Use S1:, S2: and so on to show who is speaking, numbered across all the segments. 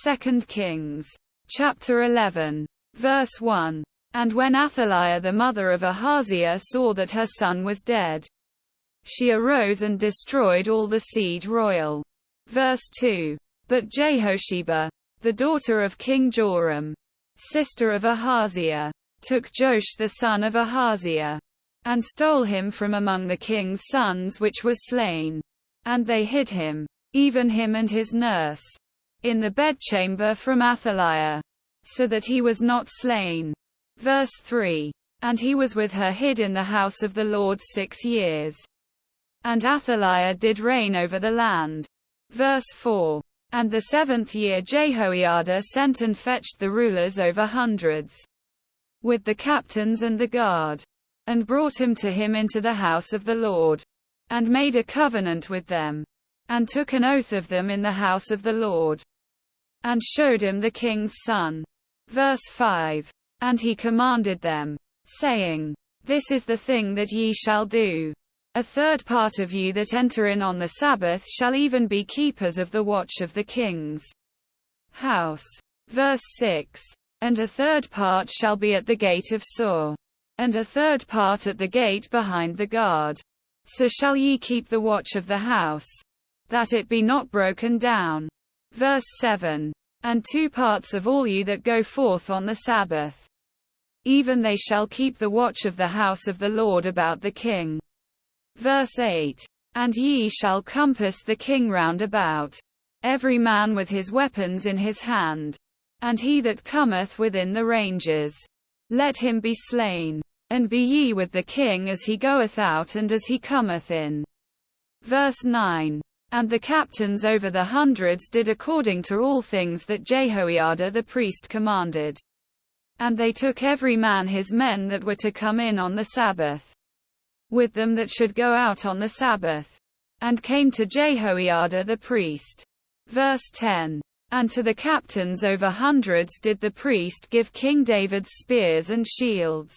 S1: 2 Kings. Chapter 11. Verse 1. And when Athaliah the mother of Ahaziah saw that her son was dead, she arose and destroyed all the seed royal. Verse 2. But Jehosheba, the daughter of King Joram, sister of Ahaziah, took Joash the son of Ahaziah, and stole him from among the king's sons which was slain. And they hid him, even him and his nurse, in the bedchamber from Athaliah, so that he was not slain. Verse 3. And he was with her hid in the house of the Lord 6 years. And Athaliah did reign over the land. Verse 4. And the 7th year Jehoiada sent and fetched the rulers over hundreds, with the captains and the guard, and brought him to him into the house of the Lord, and made a covenant with them, and took an oath of them in the house of the Lord, and showed him the king's son. Verse 5. And he commanded them, saying, This is the thing that ye shall do. A third part of you that enter in on the Sabbath shall even be keepers of the watch of the king's house. Verse 6. And a third part shall be at the gate of Sur, and a third part at the gate behind the guard. So shall ye keep the watch of the house, that it be not broken down. Verse 7. And 2 parts of all you that go forth on the Sabbath, even they shall keep the watch of the house of the Lord about the king. Verse 8. And ye shall compass the king round about, every man with his weapons in his hand. And he that cometh within the ranges, let him be slain. And be ye with the king as he goeth out and as he cometh in. Verse 9. And the captains over the hundreds did according to all things that Jehoiada the priest commanded. And they took every man his men that were to come in on the Sabbath, with them that should go out on the Sabbath, and came to Jehoiada the priest. Verse 10. And to the captains over hundreds did the priest give King David's spears and shields,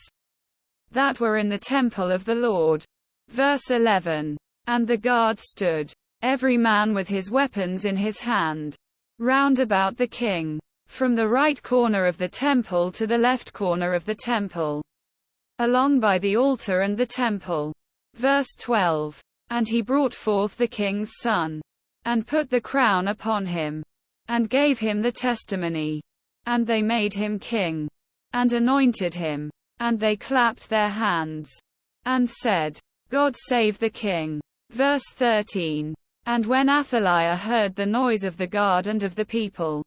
S1: that were in the temple of the Lord. Verse 11. And the guard stood, every man with his weapons in his hand, round about the king, from the right corner of the temple to the left corner of the temple, along by the altar and the temple. Verse 12. And he brought forth the king's son, and put the crown upon him, and gave him the testimony. And they made him king, and anointed him, and they clapped their hands, and said, God save the king. Verse 13. And when Athaliah heard the noise of the guard and of the people,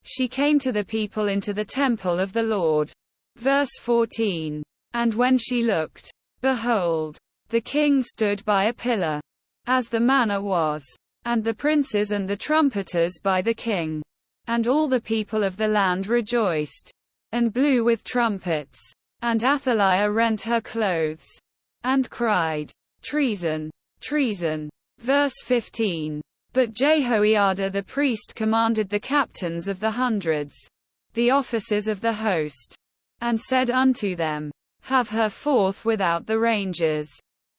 S1: she came to the people into the temple of the Lord. Verse 14. And when she looked, behold, the king stood by a pillar, as the manner was, and the princes and the trumpeters by the king. And all the people of the land rejoiced, and blew with trumpets. And Athaliah rent her clothes, and cried, Treason! Treason! Verse 15. But Jehoiada the priest commanded the captains of the hundreds, the officers of the host, and said unto them, Have her forth without the ranges,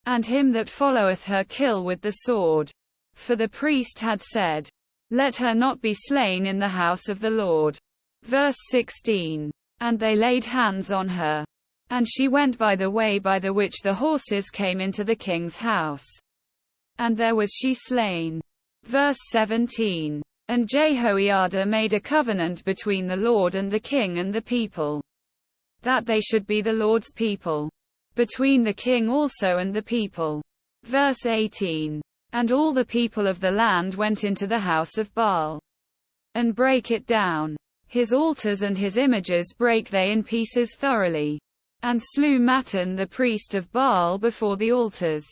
S1: and him that followeth her kill with the sword. For the priest had said, Let her not be slain in the house of the Lord. Verse 16. And they laid hands on her, and she went by the way by the which the horses came into the king's house. And there was she slain. Verse 17. And Jehoiada made a covenant between the Lord and the king and the people, that they should be the Lord's people, between the king also and the people. Verse 18. And all the people of the land went into the house of Baal, and brake it down. His altars and his images brake they in pieces thoroughly, and slew Mattan the priest of Baal before the altars.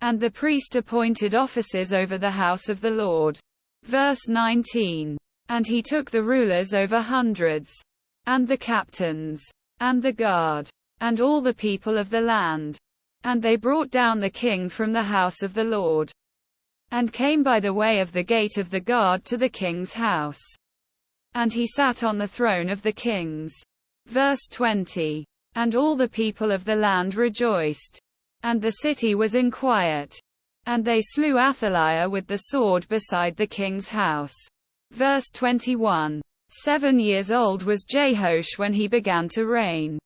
S1: And the priest appointed officers over the house of the Lord. Verse 19. And he took the rulers over hundreds, and the captains, and the guard, and all the people of the land. And they brought down the king from the house of the Lord, and came by the way of the gate of the guard to the king's house. And he sat on the throne of the kings. Verse 20. And all the people of the land rejoiced, and the city was in quiet. And they slew Athaliah with the sword beside the king's house. Verse 21. 7 years old was Jehoash when he began to reign.